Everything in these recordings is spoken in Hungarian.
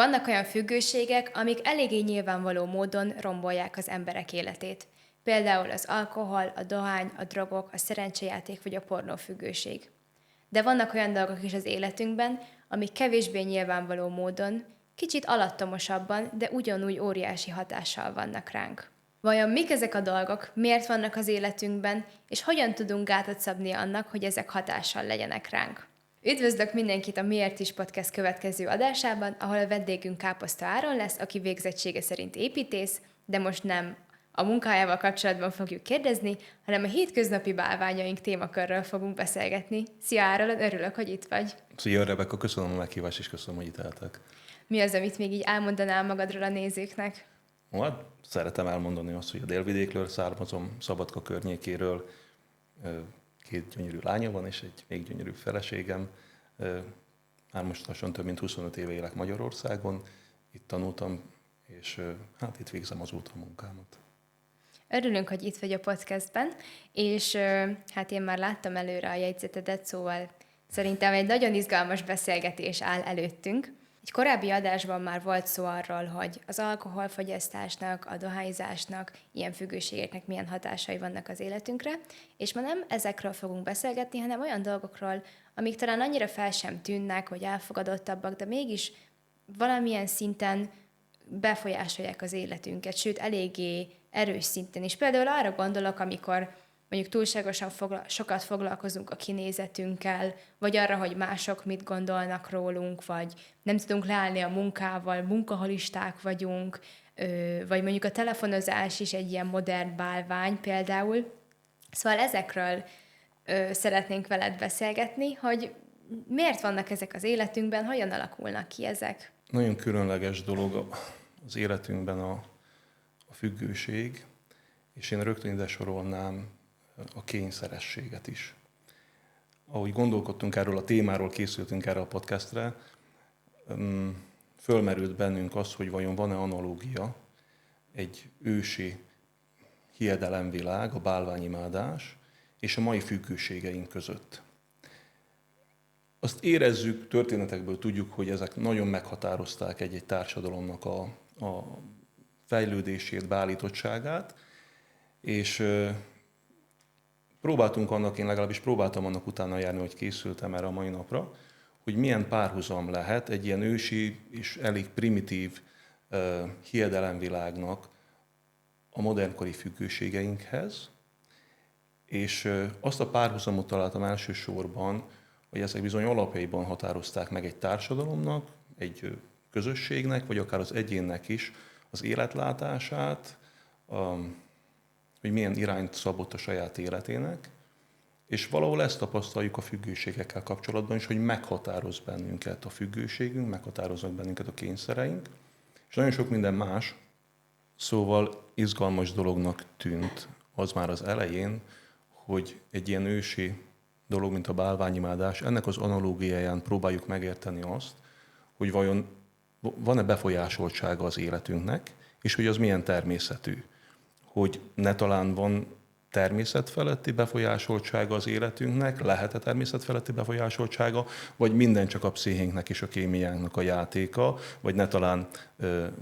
Vannak olyan függőségek, amik eléggé nyilvánvaló módon rombolják az emberek életét. Például az alkohol, a dohány, a drogok, a szerencsejáték vagy a pornófüggőség. De vannak olyan dolgok is az életünkben, amik kevésbé nyilvánvaló módon, kicsit alattomosabban, de ugyanúgy óriási hatással vannak ránk. Vajon mik ezek a dolgok, miért vannak az életünkben, és hogyan tudunk gátat szabni annak, hogy ezek hatással legyenek ránk? Üdvözlök mindenkit a Miért is Podcast következő adásában, ahol a vendégünk Káposzta Áron lesz, aki végzettsége szerint építész, de most nem a munkájával kapcsolatban fogjuk kérdezni, hanem a hétköznapi bálványaink témakörről fogunk beszélgetni. Szia Áron, örülök, hogy itt vagy. Szia Rebeka, köszönöm a meghívást, és köszönöm, hogy itt álltak. Mi az, amit még így elmondanál magadról a nézőknek? Hát, szeretem elmondani azt, hogy a délvidékről származom, Szabadka környékéről. 2 gyönyörű lánya van, és egy még gyönyörűbb feleségem. Már most lassan több mint 25 éve élek Magyarországon. Itt tanultam, és hát itt végzem azóta a munkámat. Örülünk, hogy itt vagy a podcastben, és hát én már láttam előre a jegyzetedet, szóval szerintem egy nagyon izgalmas beszélgetés áll előttünk. Egy korábbi adásban már volt szó arról, hogy az alkoholfogyasztásnak, a dohányzásnak, ilyen függőségeknek milyen hatásai vannak az életünkre, és ma nem ezekről fogunk beszélgetni, hanem olyan dolgokról, amik talán annyira fel sem tűnnek, hogy elfogadottabbak, de mégis valamilyen szinten befolyásolják az életünket, sőt, eléggé erős szinten is. Például arra gondolok, amikor mondjuk túlságosan sokat foglalkozunk a kinézetünkkel, vagy arra, hogy mások mit gondolnak rólunk, vagy nem tudunk leállni a munkával, munkaholisták vagyunk, vagy mondjuk a telefonozás is egy ilyen modern bálvány például. Szóval ezekről szeretnénk veled beszélgetni, hogy miért vannak ezek az életünkben, hogyan alakulnak ki ezek? Nagyon különleges dolog az életünkben a függőség, és én rögtön ide sorolnám a kényszerességet is. Ahogy gondolkodtunk erről a témáról, készültünk erre a podcastre, fölmerült bennünk az, hogy vajon van-e analógia egy ősi hiedelemvilág, a bálványimádás és a mai függőségeink között. Azt érezzük, történetekből tudjuk, hogy ezek nagyon meghatározták egy-egy társadalomnak a fejlődését, beállítottságát, és én legalábbis próbáltam annak utána járni, hogy készültem erre a mai napra, hogy milyen párhuzam lehet egy ilyen ősi és elég primitív hiedelemvilágnak a modernkori függőségeinkhez, és azt a párhuzamot találtam elsősorban, hogy ezek bizony alapjaiban határozták meg egy társadalomnak, egy közösségnek, vagy akár az egyénnek is az életlátását, hogy milyen irányt szabott a saját életének, és valahol ezt tapasztaljuk a függőségekkel kapcsolatban is, hogy meghatároz bennünket a függőségünk, meghatároznak bennünket a kényszereink, és nagyon sok minden más. Szóval izgalmas dolognak tűnt az már az elején, hogy egy ilyen ősi dolog, mint a bálványimádás, ennek az analógiáján próbáljuk megérteni azt, hogy vajon van-e befolyásoltsága az életünknek, és hogy az milyen természetű. Hogy ne talán van természetfeletti befolyásoltsága az életünknek, lehet-e természetfeletti befolyásoltsága, vagy minden csak a pszichénknek és a kémiánknak a játéka, vagy ne talán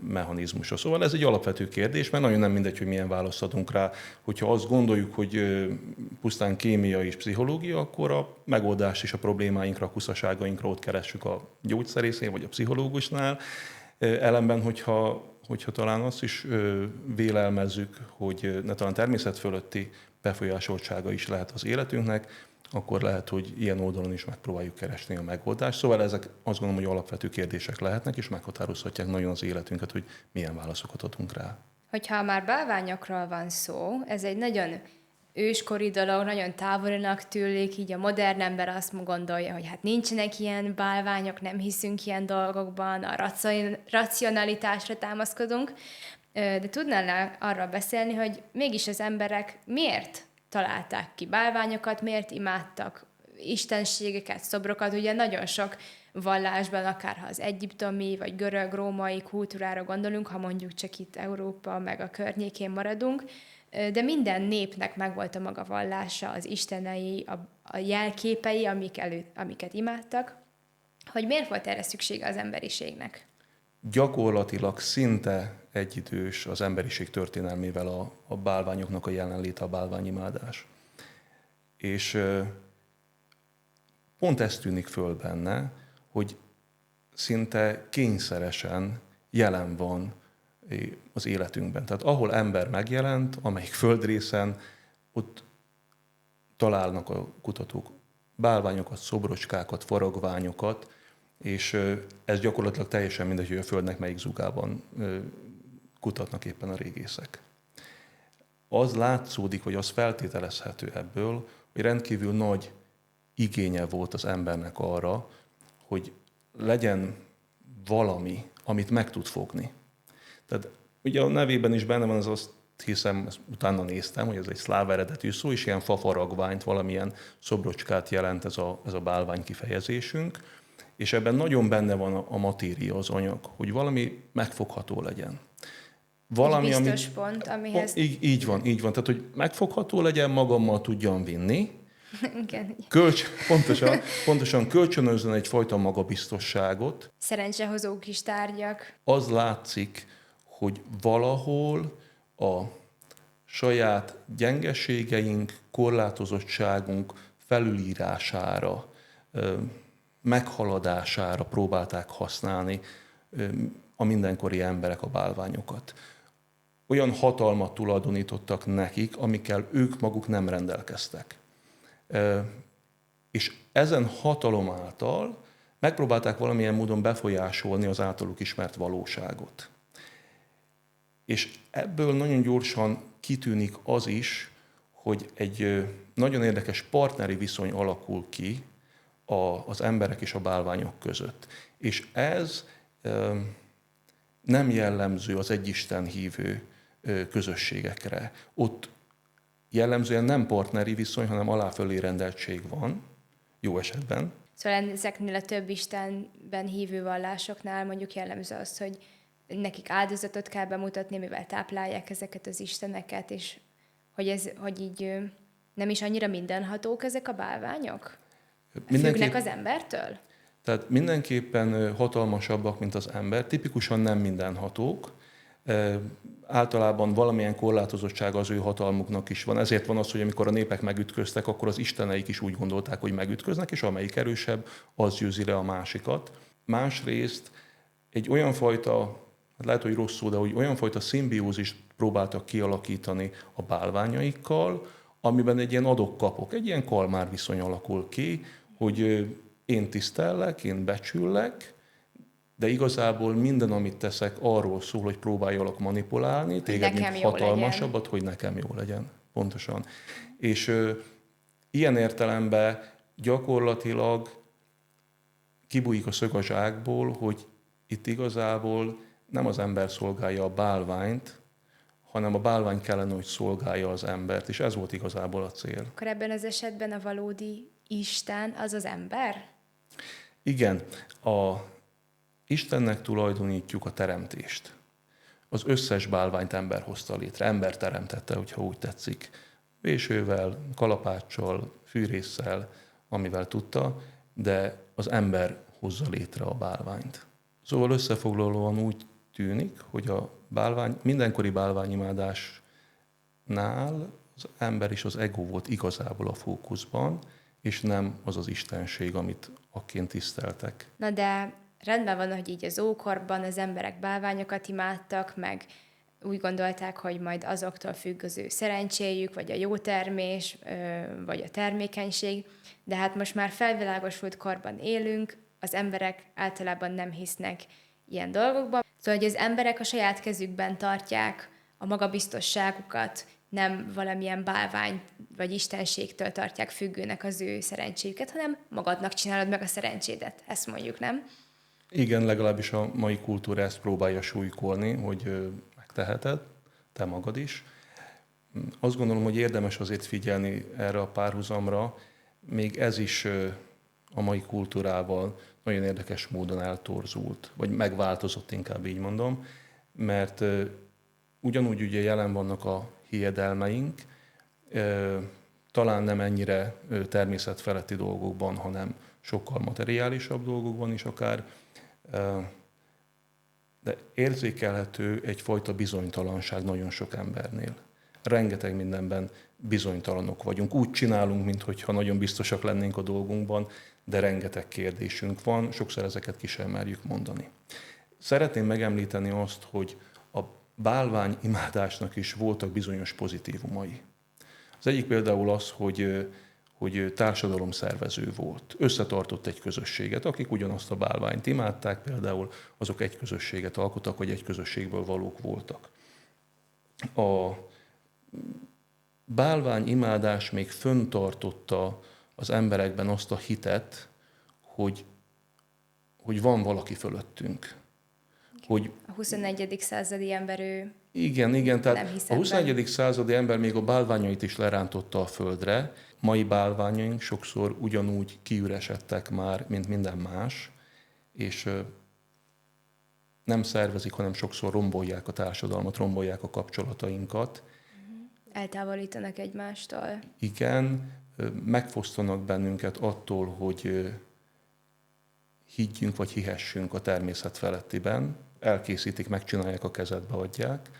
mechanizmusa. Szóval ez egy alapvető kérdés, mert nagyon nem mindegy, hogy milyen választ adunk rá. Hogyha azt gondoljuk, hogy pusztán kémia és pszichológia, akkor a megoldást is a problémáinkra, a kuszaságainkra ott keressük a gyógyszerésznél, vagy a pszichológusnál. Ellenben, hogyha talán azt is vélelmezzük, hogy ne talán természet fölötti befolyásoltsága is lehet az életünknek, akkor lehet, hogy ilyen oldalon is megpróbáljuk keresni a megoldást. Szóval ezek azt gondolom, hogy alapvető kérdések lehetnek, és meghatározhatják nagyon az életünket, hogy milyen válaszokat adunk rá. Hogyha már bálványokról van szó, ez egy nagyon őskori dolog, nagyon távolinak tűnik, így a modern ember azt gondolja, hogy hát nincsenek ilyen bálványok, nem hiszünk ilyen dolgokban, a racionalitásra támaszkodunk, de tudnál arról beszélni, hogy mégis az emberek miért találták ki bálványokat, miért imádtak istenségeket, szobrokat, ugye nagyon sok vallásban, akár ha az egyiptomi vagy görög-római kultúrára gondolunk, ha mondjuk csak itt Európa meg a környékén maradunk, de minden népnek megvolt a maga vallása, az istenei, a jelképei, amiket imádtak, hogy miért volt erre szüksége az emberiségnek? gyakorlatilag szinte egyidős az emberiség történelmével a bálványoknak a jelenléte, a bálványimádás. És pont ez tűnik föl benne, hogy szinte kényszeresen jelen van az életünkben. Tehát ahol ember megjelent, amelyik földrészen, ott találnak a kutatók bálványokat, szobrocskákat, faragványokat, és ez gyakorlatilag teljesen mindegy, hogy a Földnek melyik zugában kutatnak éppen a régészek. Az látszódik, vagy az feltételezhető ebből, hogy rendkívül nagy igénye volt az embernek arra, hogy legyen valami, amit meg tud fogni. Tehát ugye a nevében is benne van, az azt hiszem, utána néztem, hogy ez egy szláv eredetű szó, és ilyen fafaragványt, valamilyen szobrocskát jelent ez a bálvány kifejezésünk, és ebben nagyon benne van a matéria, az anyag, hogy valami megfogható legyen. Valami, egy biztos pont, amihez... Így van. Tehát, hogy megfogható legyen, magammal tudjam vinni, igen. Pontosan kölcsönözzön egyfajta magabiztosságot. Szerencsehozó kis tárgyak. Az látszik, hogy valahol a saját gyengeségeink, korlátozottságunk felülírására, meghaladására próbálták használni a mindenkori emberek a bálványokat. Olyan hatalmat tulajdonítottak nekik, amikkel ők maguk nem rendelkeztek. És ezen hatalom által megpróbálták valamilyen módon befolyásolni az általuk ismert valóságot. És ebből nagyon gyorsan kitűnik az is, hogy egy nagyon érdekes partneri viszony alakul ki az emberek és a bálványok között. És ez nem jellemző az egyisten hívő közösségekre. Ott jellemzően nem partneri viszony, hanem alá-fölé rendeltség van, jó esetben. Szóval ezeknél a több istenben hívő vallásoknál mondjuk jellemző az, hogy nekik áldozatot kell bemutatni, mivel táplálják ezeket az isteneket, és hogy így nem is annyira mindenhatók ezek a bálványok? Függnek az embertől? Tehát mindenképpen hatalmasabbak, mint az ember. Tipikusan nem mindenhatók. Általában valamilyen korlátozottsága az ő hatalmuknak is van. Ezért van az, hogy amikor a népek megütköztek, akkor az isteneik is úgy gondolták, hogy megütköznek, és amelyik erősebb, az győzi le a másikat. Másrészt egy olyan fajta, lehet, hogy rossz szó, de hogy olyan fajta szimbiózist próbáltak kialakítani a bálványaikkal, amiben egy ilyen adok-kapok, egy ilyen kalmár viszony alakul ki, hogy én tisztellek, én becsüllek, de igazából minden, amit teszek, arról szól, hogy próbáljalak manipulálni, téged, mint hatalmasabbat, hogy nekem jó legyen. Pontosan. És ilyen értelemben gyakorlatilag kibújik a szög a zsákból, hogy itt igazából nem az ember szolgálja a bálványt, hanem a bálvány kellene, hogy szolgálja az embert, és ez volt igazából a cél. Akkor ebben az esetben a valódi Isten az az ember? Igen, Istennek tulajdonítjuk a teremtést. Az összes bálványt ember hozta létre, ember teremtette, hogyha úgy tetszik. Vésővel, kalapáccsal, fűrésszel, amivel tudta, de az ember hozza létre a bálványt. Szóval összefoglalóan úgy tűnik, hogy a mindenkori bálványimádásnál az ember és az ego volt igazából a fókuszban, és nem az az istenség, amit akként tiszteltek. Na de rendben van, hogy így az ókorban az emberek bálványokat imádtak, meg úgy gondolták, hogy majd azoktól függ az ő szerencséjük, vagy a jó termés, vagy a termékenység, de hát most már felvilágosult korban élünk, az emberek általában nem hisznek ilyen dolgokban. Szóval, hogy az emberek a saját kezükben tartják a magabiztosságukat, nem valamilyen bálvány vagy istenségtől tartják függőnek az ő szerencséjüket, hanem magadnak csinálod meg a szerencsédet. Ezt mondjuk, nem? Igen, legalábbis a mai kultúra ezt próbálja súlykolni, hogy megteheted, te magad is. Azt gondolom, hogy érdemes azért figyelni erre a párhuzamra, még ez is a mai kultúrával nagyon érdekes módon eltorzult, vagy megváltozott, inkább így mondom, mert ugyanúgy ugye jelen vannak a hiedelmeink, talán nem ennyire természetfeletti dolgokban, hanem sokkal materiálisabb dolgokban is akár. de érzékelhető egyfajta bizonytalanság nagyon sok embernél. Rengeteg mindenben bizonytalanok vagyunk. Úgy csinálunk, mintha nagyon biztosak lennénk a dolgunkban, de rengeteg kérdésünk van, sokszor ezeket ki sem merjük mondani. Szeretném megemlíteni azt, hogy a bálványimádásnak is voltak bizonyos pozitívumai. Az egyik például az, hogy társadalomszervező volt. Összetartott egy közösséget, akik ugyanazt a bálványt imádták, például azok egy közösséget alkottak, vagy egy közösségből valók voltak. A bálványimádás még föntartotta az emberekben azt a hitet, hogy van valaki fölöttünk. Hogy A 21. századi ember ő igen, tehát nem hisz a 21. századi ember még a bálványait is lerántotta a földre. Mai bálványaink sokszor ugyanúgy kiüresedtek már, mint minden más, és nem szervezik, hanem sokszor rombolják a társadalmat, rombolják a kapcsolatainkat. eltávolítanak egymástól. Igen, megfosztanak bennünket attól, hogy higgyünk vagy hihessünk a természet felettiben. Elkészítik, megcsinálják, a kezedbe adják.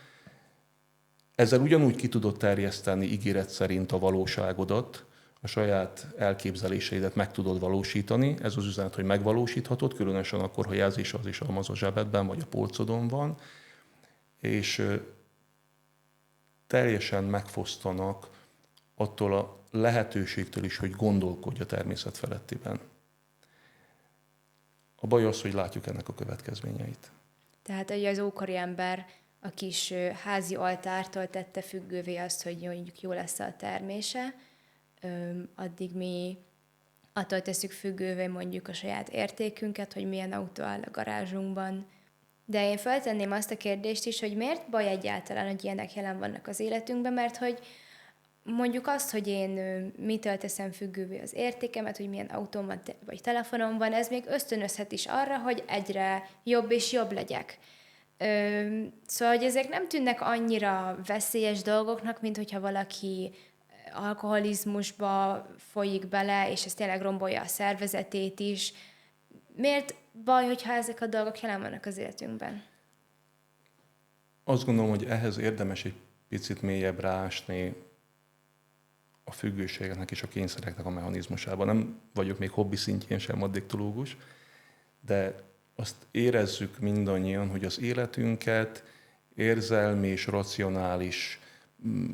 Ezzel ugyanúgy ki tudod terjeszteni ígéret szerint a valóságodat, a saját elképzeléseidet meg tudod valósítani. Ez az üzenet, hogy megvalósíthatod, különösen akkor, ha jelzés az is almaz a zsebedben, vagy a polcodon van, és teljesen megfosztanak attól a lehetőségtől is, hogy gondolkodj a természet felettiben. A baj az, hogy látjuk ennek a következményeit. Tehát hogy az ókori ember a kis házi altártól tette függővé azt, hogy mondjuk jó lesz a termése, addig mi attól tesszük függővé mondjuk a saját értékünket, hogy milyen autó áll a garázsunkban. De én feltenném azt a kérdést is, hogy miért baj egyáltalán, hogy ilyenek jelen vannak az életünkben, mert hogy mondjuk azt, hogy én mitől teszem függővé az értékemet, hogy milyen autóm van, vagy telefonom van, ez még ösztönözhet is arra, hogy egyre jobb és jobb legyek. Szóval, hogy ezek nem tűnnek annyira veszélyes dolgoknak, mint hogyha valaki alkoholizmusba folyik bele, és ez tényleg rombolja a szervezetét is. Miért baj, hogyha ezek a dolgok jelen vannak az életünkben? Azt gondolom, hogy ehhez érdemes egy picit mélyebbre ásni a függőségeknek és a kényszereknek a mechanizmusában. Nem vagyok még hobbi szintjén sem addiktológus, de azt érezzük mindannyian, hogy az életünket érzelmi és racionális,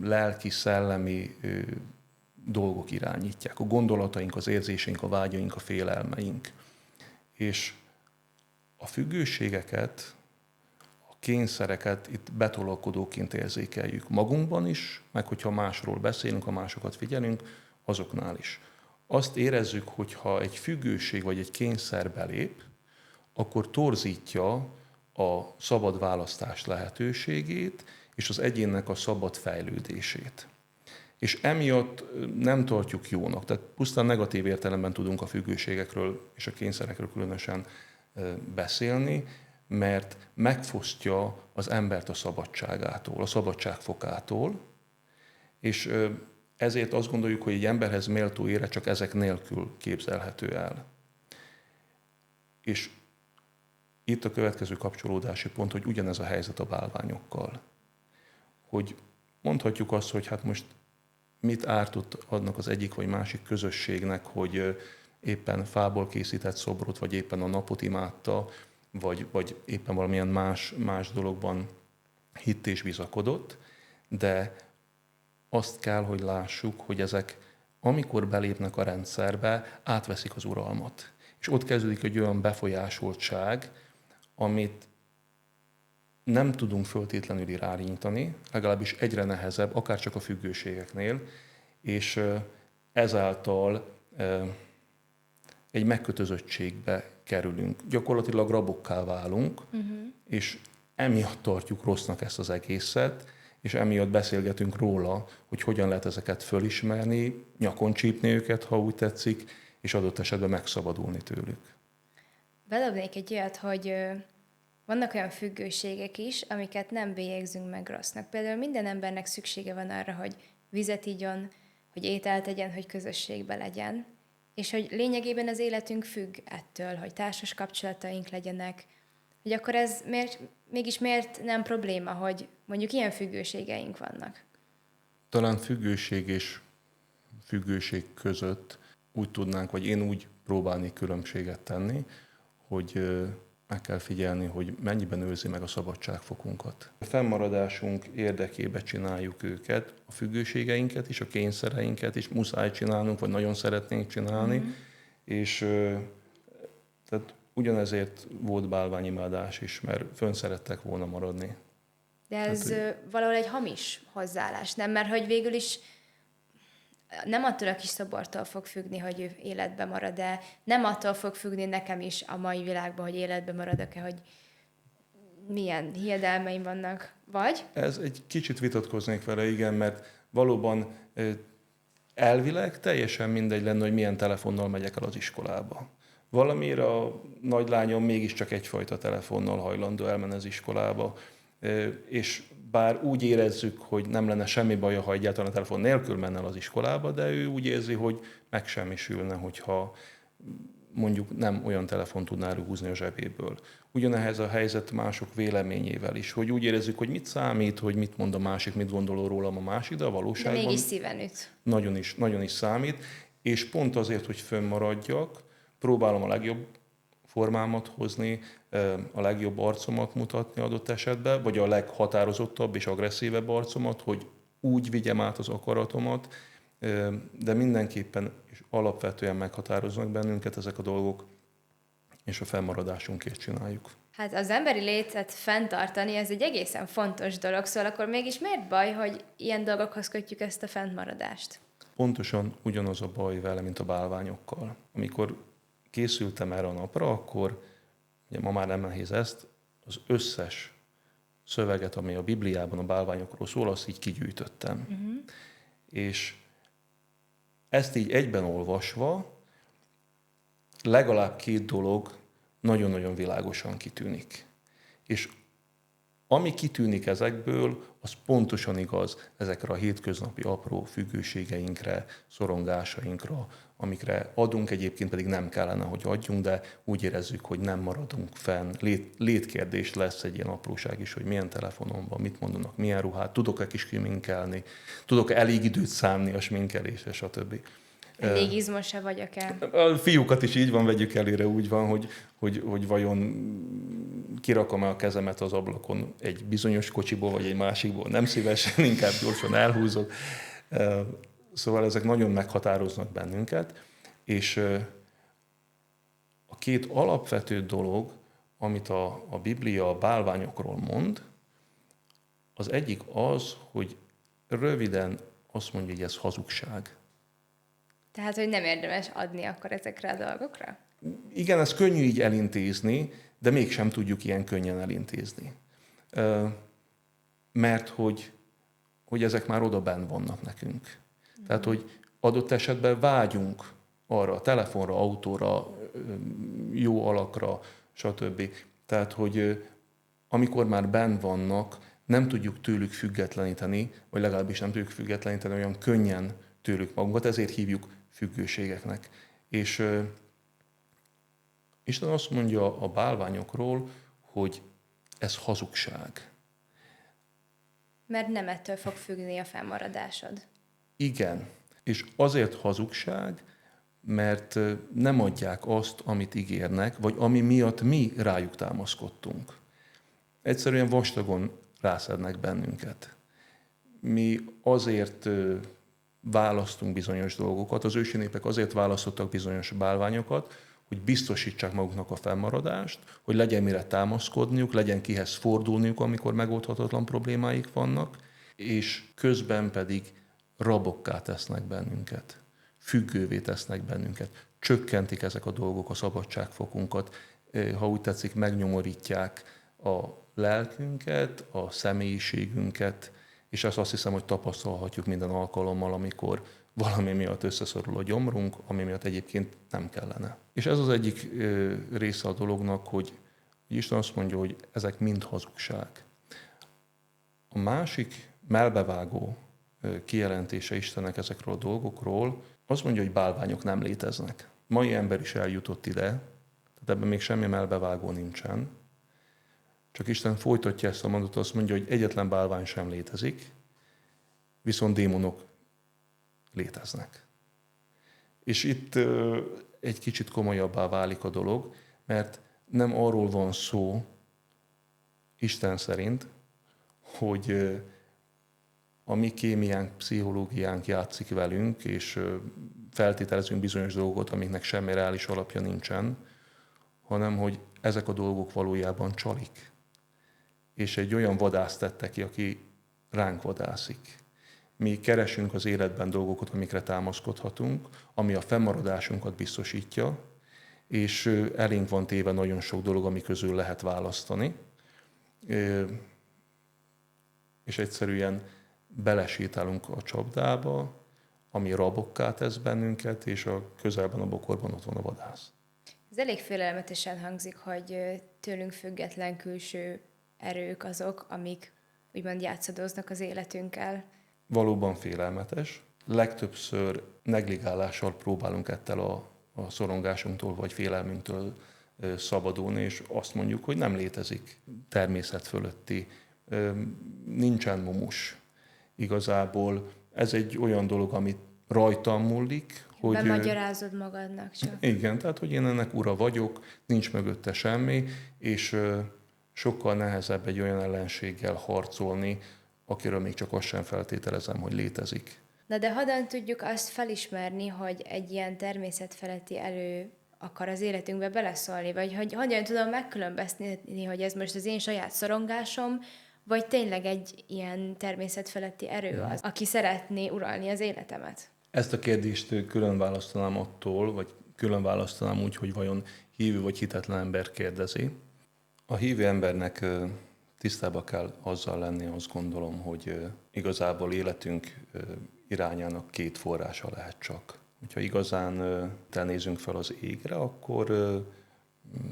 lelki, szellemi dolgok irányítják. A gondolataink, az érzéseink, a vágyaink, a félelmeink. És a függőségeket, a kényszereket itt betolakodóként érzékeljük magunkban is, meg hogyha másról beszélünk, ha másokat figyelünk, azoknál is. Azt érezzük, hogy ha egy függőség vagy egy kényszer belép, akkor torzítja a szabad választás lehetőségét és az egyénnek a szabad fejlődését. És emiatt nem tartjuk jónak. Tehát pusztán negatív értelemben tudunk a függőségekről és a kényszerekről különösen beszélni, mert megfosztja az embert a szabadságától, a szabadságfokától, és ezért azt gondoljuk, hogy egy emberhez méltó élet csak ezek nélkül képzelhető el. És itt a következő kapcsolódási pont, hogy ugyanez a helyzet a bálványokkal. Hogy mondhatjuk azt, hogy hát most mit ártott adnak az egyik vagy másik közösségnek, hogy éppen fából készített szobrot, vagy éppen a napot imádta, vagy éppen valamilyen más dologban hitt és bizakodott, de azt kell, hogy lássuk, hogy ezek, amikor belépnek a rendszerbe, átveszik az uralmat. És ott kezdődik egy olyan befolyásoltság, amit nem tudunk föltétlenül irányítani, legalábbis egyre nehezebb, akár csak a függőségeknél, és ezáltal egy megkötözöttségbe kerülünk. Gyakorlatilag rabokká válunk, és emiatt tartjuk rossznak ezt az egészet, és emiatt beszélgetünk róla, hogy hogyan lehet ezeket fölismerni, nyakon csípni őket, ha úgy tetszik, és adott esetben megszabadulni tőlük. Bedobnék egy olyat, hogy vannak olyan függőségek is, amiket nem bélyegzünk meg rossznak. Például minden embernek szüksége van arra, hogy vizet igyon, hogy ételt tegyen, hogy közösségbe legyen, és hogy lényegében az életünk függ ettől, hogy társas kapcsolataink legyenek, hogy akkor ez miért nem probléma, hogy mondjuk ilyen függőségeink vannak? Talán függőség és függőség között úgy tudnánk, vagy én úgy próbálnék különbséget tenni, hogy meg kell figyelni, hogy mennyiben őrzi meg a szabadságfokunkat. A fennmaradásunk érdekébe csináljuk őket, a függőségeinket is, a kényszereinket is muszáj csinálnunk, vagy nagyon szeretnénk csinálni, és tehát ugyanezért volt bálványimádás is, mert fönn szerettek volna maradni. De ez valahol egy hamis hozzáállás, nem? Mert hogy végül is nem attól a kis szobortól fog függni, hogy ő életbe marad-e, nem attól fog függni nekem is a mai világban, hogy életbe maradok-e, hogy milyen hiedelmeim vannak, vagy? Ez egy kicsit vitatkoznék vele, igen, mert valóban elvileg teljesen mindegy lenne, hogy milyen telefonnal megyek el az iskolába. Valamiért a nagylányom mégiscsak egyfajta telefonnal hajlandó elmenni az iskolába, és bár úgy érezzük, hogy nem lenne semmi baja, ha egyáltalán a telefon nélkül menne el az iskolába, de ő úgy érzi, hogy megsemmisülne, hogyha mondjuk nem olyan telefon tudná húzni a zsebéből. Ugyanehhez a helyzet mások véleményével is, hogy úgy érezzük, hogy mit számít, hogy mit mond a másik, mit gondol rólam a másik, de a valóságban de mégis szíven üt. Nagyon is számít, és pont azért, hogy fönnmaradjak, próbálom a legjobb formámat hozni, a legjobb arcomat mutatni adott esetben, vagy a leghatározottabb és agresszívebb arcomat, hogy úgy vigyem át az akaratomat, de mindenképpen és alapvetően meghatároznak bennünket ezek a dolgok, és a fennmaradásunkért csináljuk. Hát az emberi létet fenntartani, ez egy egészen fontos dolog, szóval akkor mégis miért baj, hogy ilyen dolgokhoz kötjük ezt a fennmaradást? Pontosan ugyanaz a baj vele, mint a bálványokkal. Amikor készültem erre a napra, akkor ugye ma már nem nehéz ezt, az összes szöveget, ami a Bibliában a bálványokról szól, azt így kigyűjtöttem. És ezt így egyben olvasva legalább 2 dolog nagyon-nagyon világosan kitűnik. És ami kitűnik ezekből, az pontosan igaz ezekre a hétköznapi apró függőségeinkre, szorongásainkra, amikre adunk, egyébként pedig nem kellene, hogy adjunk, de úgy érezzük, hogy nem maradunk fenn. Létkérdés lesz egy ilyen apróság is, hogy milyen telefonom van, mit mondanak, milyen ruhát, tudok-e kis sminkelni, tudok-e elég időt szánni a sminkelésre, stb. Elég izmos-e vagyok-e? A fiúkat is így van, vegyük előre, úgy van, hogy vajon kirakom-e a kezemet az ablakon egy bizonyos kocsiból, vagy egy másikból. Nem szívesen, inkább gyorsan elhúzok. Szóval ezek nagyon meghatároznak bennünket, és a 2 alapvető dolog, amit a Biblia a bálványokról mond, az egyik az, hogy röviden azt mondja, hogy ez hazugság. Tehát, hogy nem érdemes adni akkor ezekre a dolgokra? Igen, ez könnyű így elintézni, de mégsem tudjuk ilyen könnyen elintézni. Mert hogy ezek már oda benn vannak nekünk. Tehát, hogy adott esetben vágyunk arra a telefonra, autóra, jó alakra, stb. Tehát, hogy amikor már benn vannak, nem tudjuk tőlük függetleníteni, vagy legalábbis nem tudjuk függetleníteni olyan könnyen tőlük magunkat, ezért hívjuk függőségeknek. És Isten azt mondja a bálványokról, hogy ez hazugság. Mert nem ettől fog függni a fennmaradásod. Igen, és azért hazugság, mert nem adják azt, amit ígérnek, vagy ami miatt mi rájuk támaszkodtunk. Egyszerűen vastagon rászednek bennünket. Mi azért választunk bizonyos dolgokat, az ősi népek azért választottak bizonyos bálványokat, hogy biztosítsák maguknak a fennmaradást, hogy legyen mire támaszkodniuk, legyen kihez fordulniuk, amikor megoldhatatlan problémáik vannak, és közben pedig rabokká tesznek bennünket, függővé tesznek bennünket, csökkentik ezek a dolgok a szabadságfokunkat, ha úgy tetszik, megnyomorítják a lelkünket, a személyiségünket, és azt hiszem, hogy tapasztalhatjuk minden alkalommal, amikor valami miatt összeszorul a gyomrunk, ami miatt egyébként nem kellene. És ez az egyik része a dolognak, hogy Isten azt mondja, hogy ezek mind hazugság. A másik melbevágó kijelentése Istennek ezekről a dolgokról, azt mondja, hogy bálványok nem léteznek. Mai ember is eljutott ide, tehát ebben még semmi melbevágó nincsen. Csak Isten folytatja ezt a mondatot, azt mondja, hogy egyetlen bálvány sem létezik, viszont démonok léteznek. És itt egy kicsit komolyabbá válik a dolog, mert nem arról van szó, Isten szerint, hogy a mi kémiánk, pszichológiánk játszik velünk, és feltételezünk bizonyos dolgokat, amiknek semmi reális alapja nincsen, hanem hogy ezek a dolgok valójában csalik. És egy olyan vadász tette ki, aki ránk vadászik. Mi keresünk az életben dolgokat, amikre támaszkodhatunk, ami a fennmaradásunkat biztosítja, és elénk van téve nagyon sok dolog, ami közül lehet választani. És egyszerűen belesétálunk a csapdába, ami rabokká tesz bennünket, és a közelben a bokorban ott van a vadász. Ez elég félelmetesen hangzik, hogy tőlünk független külső erők azok, amik úgymond játszadoznak az életünkkel. Valóban félelmetes. Legtöbbször negligálással próbálunk ettől a szorongásunktól vagy félelmünktől szabadulni, és azt mondjuk, hogy nem létezik természet fölötti, nincsen mumus. Igazából ez egy olyan dolog, amit rajtam múlik, hogy... Bemagyarázod magadnak csak. Igen, tehát, hogy én ennek ura vagyok, nincs mögötte semmi, és sokkal nehezebb egy olyan ellenséggel harcolni, akiről még csak azt sem feltételezem, hogy létezik. Na de hogyan tudjuk azt felismerni, hogy egy ilyen természetfeletti erő akar az életünkbe beleszólni, vagy hogy hogyan tudom megkülönböztetni, hogy ez most az én saját szorongásom, vagy tényleg egy ilyen természetfeletti erő az, aki szeretné uralni az életemet? Ezt a kérdést külön választanám attól, vagy külön választanám úgy, hogy vajon hívő vagy hitetlen ember kérdezi. A hívő embernek tisztába kell azzal lenni, azt gondolom, hogy igazából életünk irányának két forrása lehet csak. Hogyha igazán nézünk fel az égre, akkor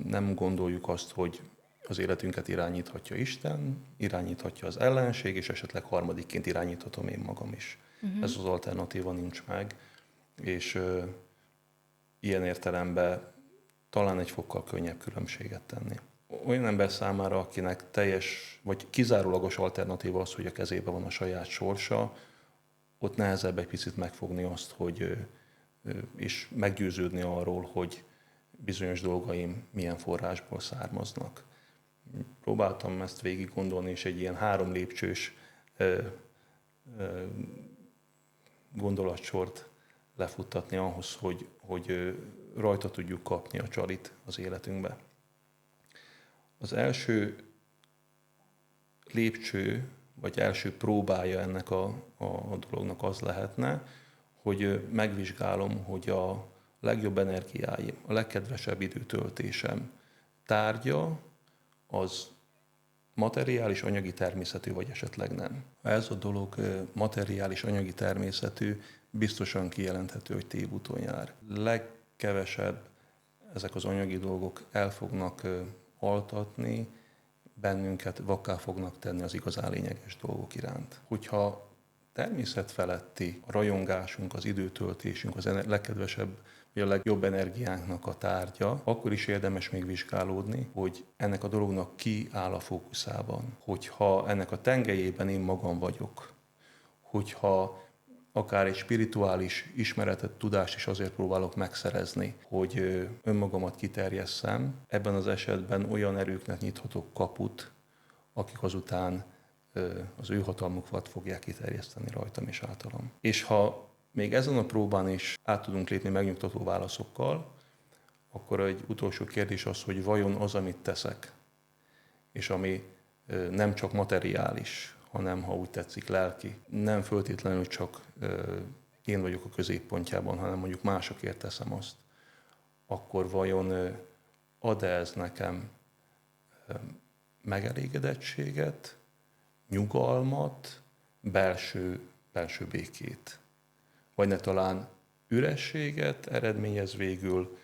nem gondoljuk azt, hogy az életünket irányíthatja Isten, irányíthatja az ellenség, és esetleg harmadikként irányíthatom én magam is. Ez az alternatíva nincs meg, és ilyen értelemben talán egy fokkal könnyebb különbséget tenni. Olyan ember számára, akinek teljes vagy kizárólagos alternatíva az, hogy a kezében van a saját sorsa, ott nehezebb egy picit megfogni azt, hogy, és meggyőződni arról, hogy bizonyos dolgaim milyen forrásból származnak. Próbáltam ezt végig gondolni, és egy ilyen 3 lépcsős gondolatsort lefuttatni ahhoz, hogy rajta tudjuk kapni a csalit az életünkbe. Az első lépcső, vagy első próbája ennek a dolognak az lehetne, hogy megvizsgálom, hogy a legjobb energiáim, a legkedvesebb időtöltésem tárgya az materiális, anyagi természetű, vagy esetleg nem. Ha ez a dolog materiális, anyagi természetű, biztosan kijelenthető, hogy tévúton jár. Legkevesebb ezek az anyagi dolgok el fognak altatni, bennünket vakká fognak tenni az igazán lényeges dolgok iránt. Hogyha természet feletti a rajongásunk, az időtöltésünk, az legkedvesebb, vagy a legjobb energiánknak a tárgya, akkor is érdemes még vizsgálódni, hogy ennek a dolognak ki áll a fókuszában. Hogyha ennek a tengelyében én magam vagyok, hogyha akár egy spirituális ismeretet, tudást is azért próbálok megszerezni, hogy önmagamat kiterjesszem, ebben az esetben olyan erőknek nyithatok kaput, akik azután az ő hatalmukat fogják kiterjeszteni rajtam és általam. És ha még ezen a próbán is át tudunk lépni megnyugtató válaszokkal, akkor egy utolsó kérdés az, hogy vajon az, amit teszek, és ami nem csak materiális, hanem, ha úgy tetszik, lelki, nem föltétlenül csak én vagyok a középpontjában, hanem mondjuk másokért teszem azt, akkor vajon ad-e ez nekem megelégedettséget, nyugalmat, belső békét? Vagy ne talán ürességet eredményez végül,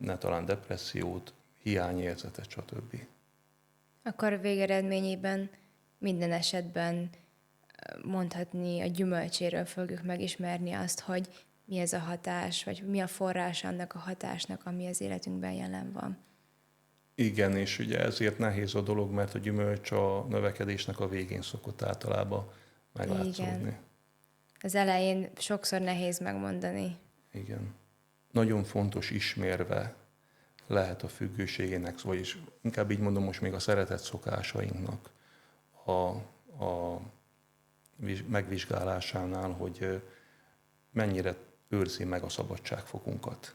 ne talán depressziót, hiányérzetet, stb. Akkor végeredményében minden esetben mondhatni a gyümölcséről fogjuk megismerni azt, hogy mi ez a hatás, vagy mi a forrás annak a hatásnak, ami az életünkben jelen van. Igen, és ugye ezért nehéz a dolog, mert a gyümölcs a növekedésnek a végén szokott általában Igen. meglátszódni. Az elején sokszor nehéz megmondani. Igen. Nagyon fontos ismérve lehet a függőségének, vagyis inkább így mondom most még a szeretett szokásainknak a megvizsgálásánál, hogy mennyire őrzi meg a szabadságfokunkat.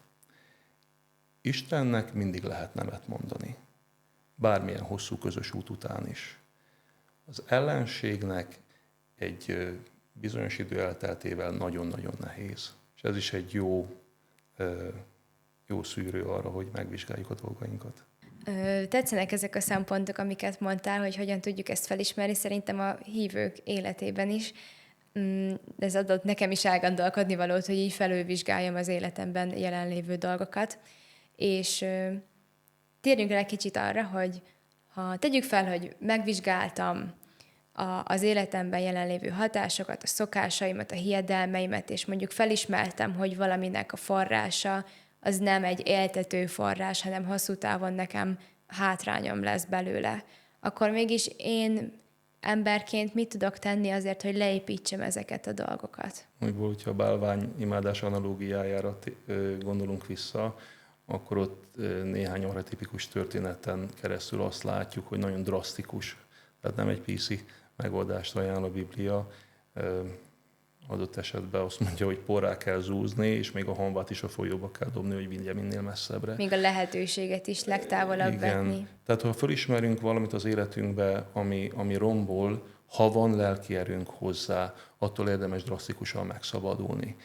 Istennek mindig lehet nemet mondani, bármilyen hosszú közös út után is. Az ellenségnek egy bizonyos idő elteltével nagyon-nagyon nehéz. És ez is egy jó szűrő arra, hogy megvizsgáljuk a dolgainkat. Tetszenek ezek a szempontok, amiket mondtál, hogy hogyan tudjuk ezt felismerni, szerintem a hívők életében is. Ez adott nekem is elgondolkodni valót, hogy így felülvizsgáljam az életemben jelenlévő dolgokat. És térjünk el egy kicsit arra, hogy ha tegyük fel, hogy megvizsgáltam az életemben jelenlévő hatásokat, a szokásaimat, a hiedelmeimet, és mondjuk felismertem, hogy valaminek a forrása az nem egy éltető forrás, hanem hosszú távon nekem hátrányom lesz belőle, akkor mégis én emberként mit tudok tenni azért, hogy leépítsem ezeket a dolgokat? Úgyból, hogyha a bálvány imádás analógiájára gondolunk vissza, akkor ott néhány archetipikus történeten keresztül azt látjuk, hogy nagyon drasztikus, tehát nem egy PC megoldást ajánl a Biblia, adott esetben azt mondja, hogy porrá kell zúzni, és még a honvat is a folyóba kell dobni, hogy vigye minél messzebbre. Még a lehetőséget is legtávolabb vetni. Tehát ha felismerünk valamit az életünkbe, ami rombol, ha van lelki erőnk hozzá, attól érdemes drasztikusan megszabadulni.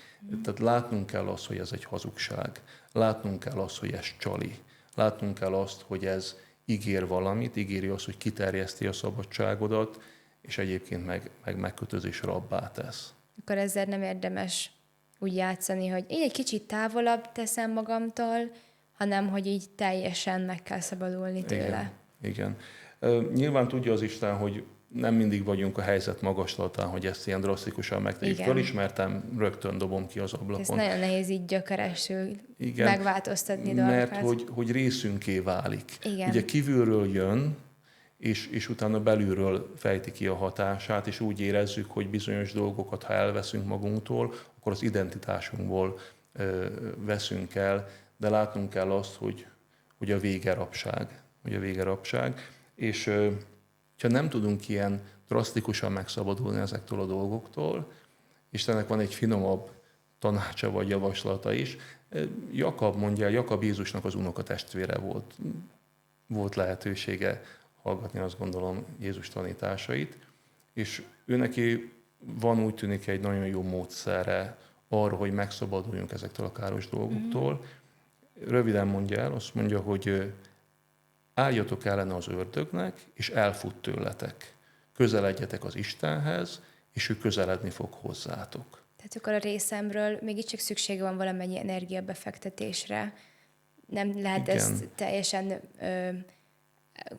Tehát látnunk kell azt, hogy ez egy hazugság. Látnunk kell azt, hogy ez csali. Látnunk kell azt, hogy ez ígér valamit, ígéri azt, hogy kiterjeszti a szabadságodat, és egyébként meg megkötözés rabbá tesz. Akkor ezzel nem érdemes úgy játszani, hogy én egy kicsit távolabb teszem magamtól, hanem hogy így teljesen meg kell szabadulni tőle. Igen. Nyilván tudja az Isten, hogy nem mindig vagyunk a helyzet magaslatán, hogy ezt ilyen drasztikusan megtegyük. Fölismertem, rögtön dobom ki az ablakon. Ez nagyon nehéz így gyökerestül megváltoztatni dolgokat. Mert hogy részünké válik. Igen. Ugye kívülről jön, és utána belülről fejti ki a hatását, és úgy érezzük, hogy bizonyos dolgokat, ha elveszünk magunktól, akkor az identitásunkból veszünk el, de látnunk kell azt, hogy a vége rabság. És ha nem tudunk ilyen drasztikusan megszabadulni ezektől a dolgoktól, Istennek van egy finomabb tanácsa vagy javaslata is. Jakab Jézusnak az unokatestvére volt lehetősége hallgatni, azt gondolom, Jézus tanításait, és őneki van, úgy tűnik, egy nagyon jó módszere arra, hogy megszabaduljunk ezektől a káros dolgoktól. Röviden mondja el, azt mondja, hogy álljatok ellene az ördögnek, és elfut tőletek. Közeledjetek az Istenhez, és ő közeledni fog hozzátok. Tehát akkor a részemről mégiscsak szükség van valamennyi energiabefektetésre. Nem lehet ezt teljesen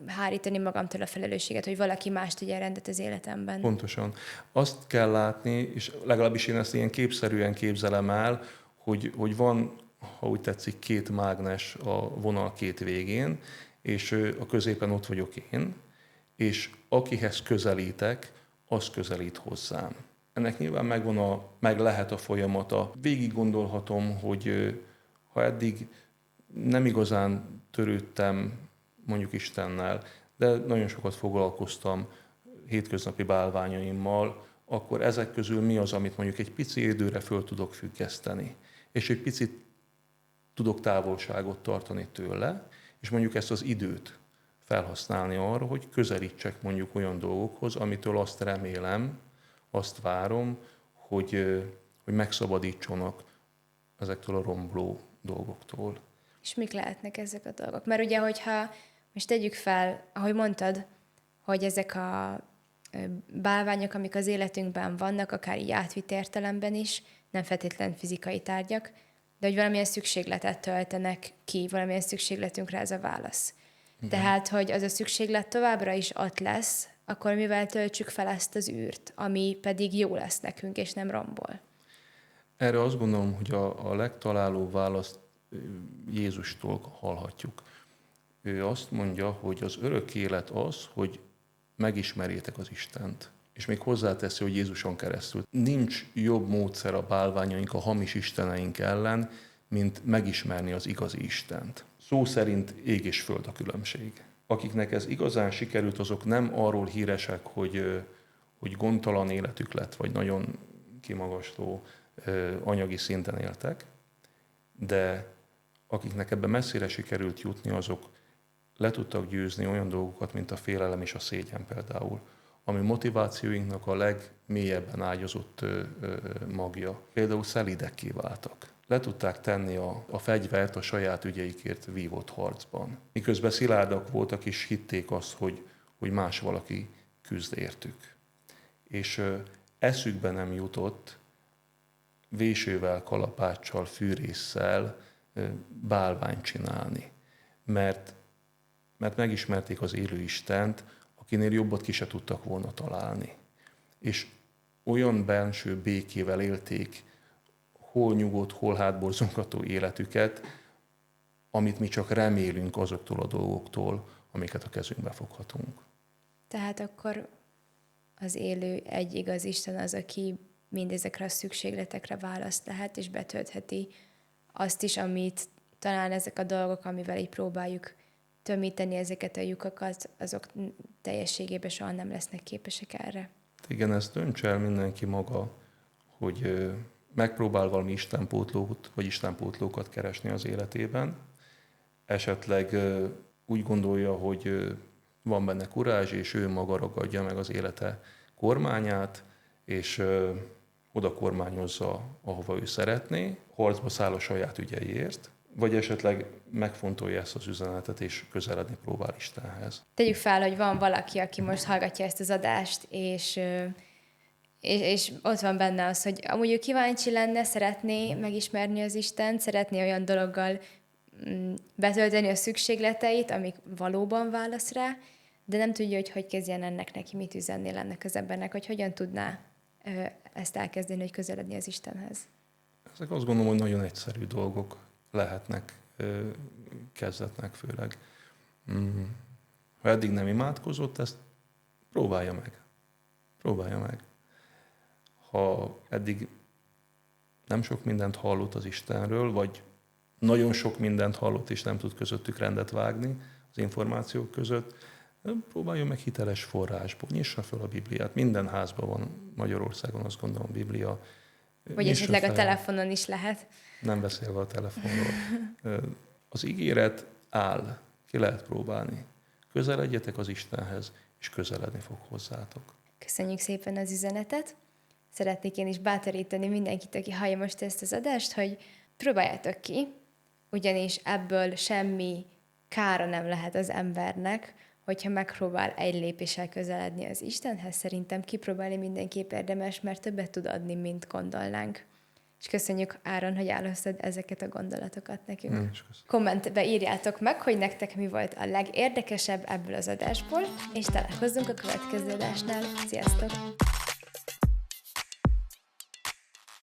hárítani magamtól a felelősséget, hogy valaki más tegyen rendet az életemben. Pontosan. Azt kell látni, és legalábbis én ezt ilyen képszerűen képzelem el, hogy van, ha úgy tetszik, két mágnes a vonal két végén, és a középen ott vagyok én, és akihez közelítek, az közelít hozzám. Ennek nyilván meg lehet a folyamata. Végig gondolhatom, hogy ha eddig nem igazán törődtem mondjuk Istennel, de nagyon sokat foglalkoztam hétköznapi bálványaimmal, akkor ezek közül mi az, amit mondjuk egy pici időre föl tudok függeszteni, és egy picit tudok távolságot tartani tőle, és mondjuk ezt az időt felhasználni arra, hogy közelítsek mondjuk olyan dolgokhoz, amitől azt remélem, azt várom, hogy megszabadítsanak ezektől a romló dolgoktól. És mik lehetnek ezek a dolgok? Mert ugye, hogyha most tegyük fel, ahogy mondtad, hogy ezek a bálványok, amik az életünkben vannak, akár így átvitt értelemben is, nem feltétlenül fizikai tárgyak, de hogy valamilyen szükségletet töltenek ki, valamilyen szükségletünkre ez a válasz. Igen. Tehát, hogy az a szükséglet továbbra is ott lesz, akkor mivel töltsük fel ezt az űrt, ami pedig jó lesz nekünk, és nem rombol. Erre azt gondolom, hogy a legtalálóbb választ Jézustól hallhatjuk. ő azt mondja, hogy az örök élet az, hogy megismerjétek az Istent. És még hozzáteszi, hogy Jézuson keresztül. Nincs jobb módszer a bálványaink, a hamis isteneink ellen, mint megismerni az igazi Istent. Szó szerint ég és föld a különbség. Akiknek ez igazán sikerült, azok nem arról híresek, hogy gondtalan életük lett, vagy nagyon kimagasló anyagi szinten éltek, de akiknek ebben messzire sikerült jutni, azok le tudtak győzni olyan dolgokat, mint a félelem és a szégyen például, ami motivációinknak a legmélyebben ágyazott magja. Például szelídekké váltak. Le tudták tenni a fegyvert a saját ügyeikért vívott harcban. Miközben szilárdak voltak és hitték azt, hogy más valaki küzd értük. És eszükbe nem jutott vésővel, kalapáccsal, fűrésszel bálványt csinálni. Mert megismerték az élő Istent, akinél jobbat ki se tudtak volna találni. És olyan belső békével élték hol nyugodt, hol hátborzongató életüket, amit mi csak remélünk azoktól a dolgoktól, amiket a kezünkbe foghatunk. Tehát akkor az élő egy igaz Isten az, aki mindezekre a szükségletekre választ lehet, és betöltheti azt is, amit talán ezek a dolgok, amivel így próbáljuk tömíteni ezeket a lyukakat, azok teljességében soha nem lesznek képesek erre. Igen, ezt döntse el mindenki maga, hogy megpróbál valami istenpótlót, vagy istenpótlókat keresni az életében. Esetleg úgy gondolja, hogy van benne kurázs, és ő maga ragadja meg az élete kormányát, és oda kormányozza, ahova ő szeretné, harcba száll a saját ügyeiért, vagy esetleg megfontolja ezt az üzenetet, és közeledni próbál Istenhez. Tegyük fel, hogy van valaki, aki most hallgatja ezt az adást, és ott van benne az, hogy amúgy ő kíváncsi lenne, szeretné megismerni az Istent, szeretné olyan dologgal betölteni a szükségleteit, amik valóban válasz rá, de nem tudja, hogy kezdjen ennek neki, mit üzennél ennek az embernek, hogy hogyan tudná ezt elkezdeni, hogy közeledni az Istenhez. Ezek azt gondolom, hogy nagyon egyszerű dolgok lehetnek, kezdetnek főleg. Ha eddig nem imádkozott, ezt próbálja meg. Próbálja meg. Ha eddig nem sok mindent hallott az Istenről, vagy nagyon sok mindent hallott, és nem tud közöttük rendet vágni az információk között, próbáljon meg hiteles forrásból. Nyissa fel a Bibliát. Minden házban van Magyarországon, azt gondolom, Biblia. Vagy esetleg a telefonon is lehet. Nem beszélve a telefonról. Az ígéret áll, ki lehet próbálni. Közeledjetek az Istenhez, és közeledni fog hozzátok. Köszönjük szépen az üzenetet. Szeretnék én is bátorítani mindenkit, aki hallja most ezt az adást, hogy próbáljátok ki, ugyanis ebből semmi kára nem lehet az embernek, hogyha megpróbál egy lépéssel közeledni az Istenhez. Szerintem kipróbálni mindenképp érdemes, mert többet tud adni, mint gondolnánk. És köszönjük, Áron, hogy elhoztad ezeket a gondolatokat nekünk. Kommentbe írjátok meg, hogy nektek mi volt a legérdekesebb ebből az adásból, és találkozzunk a következő adásnál. Sziasztok!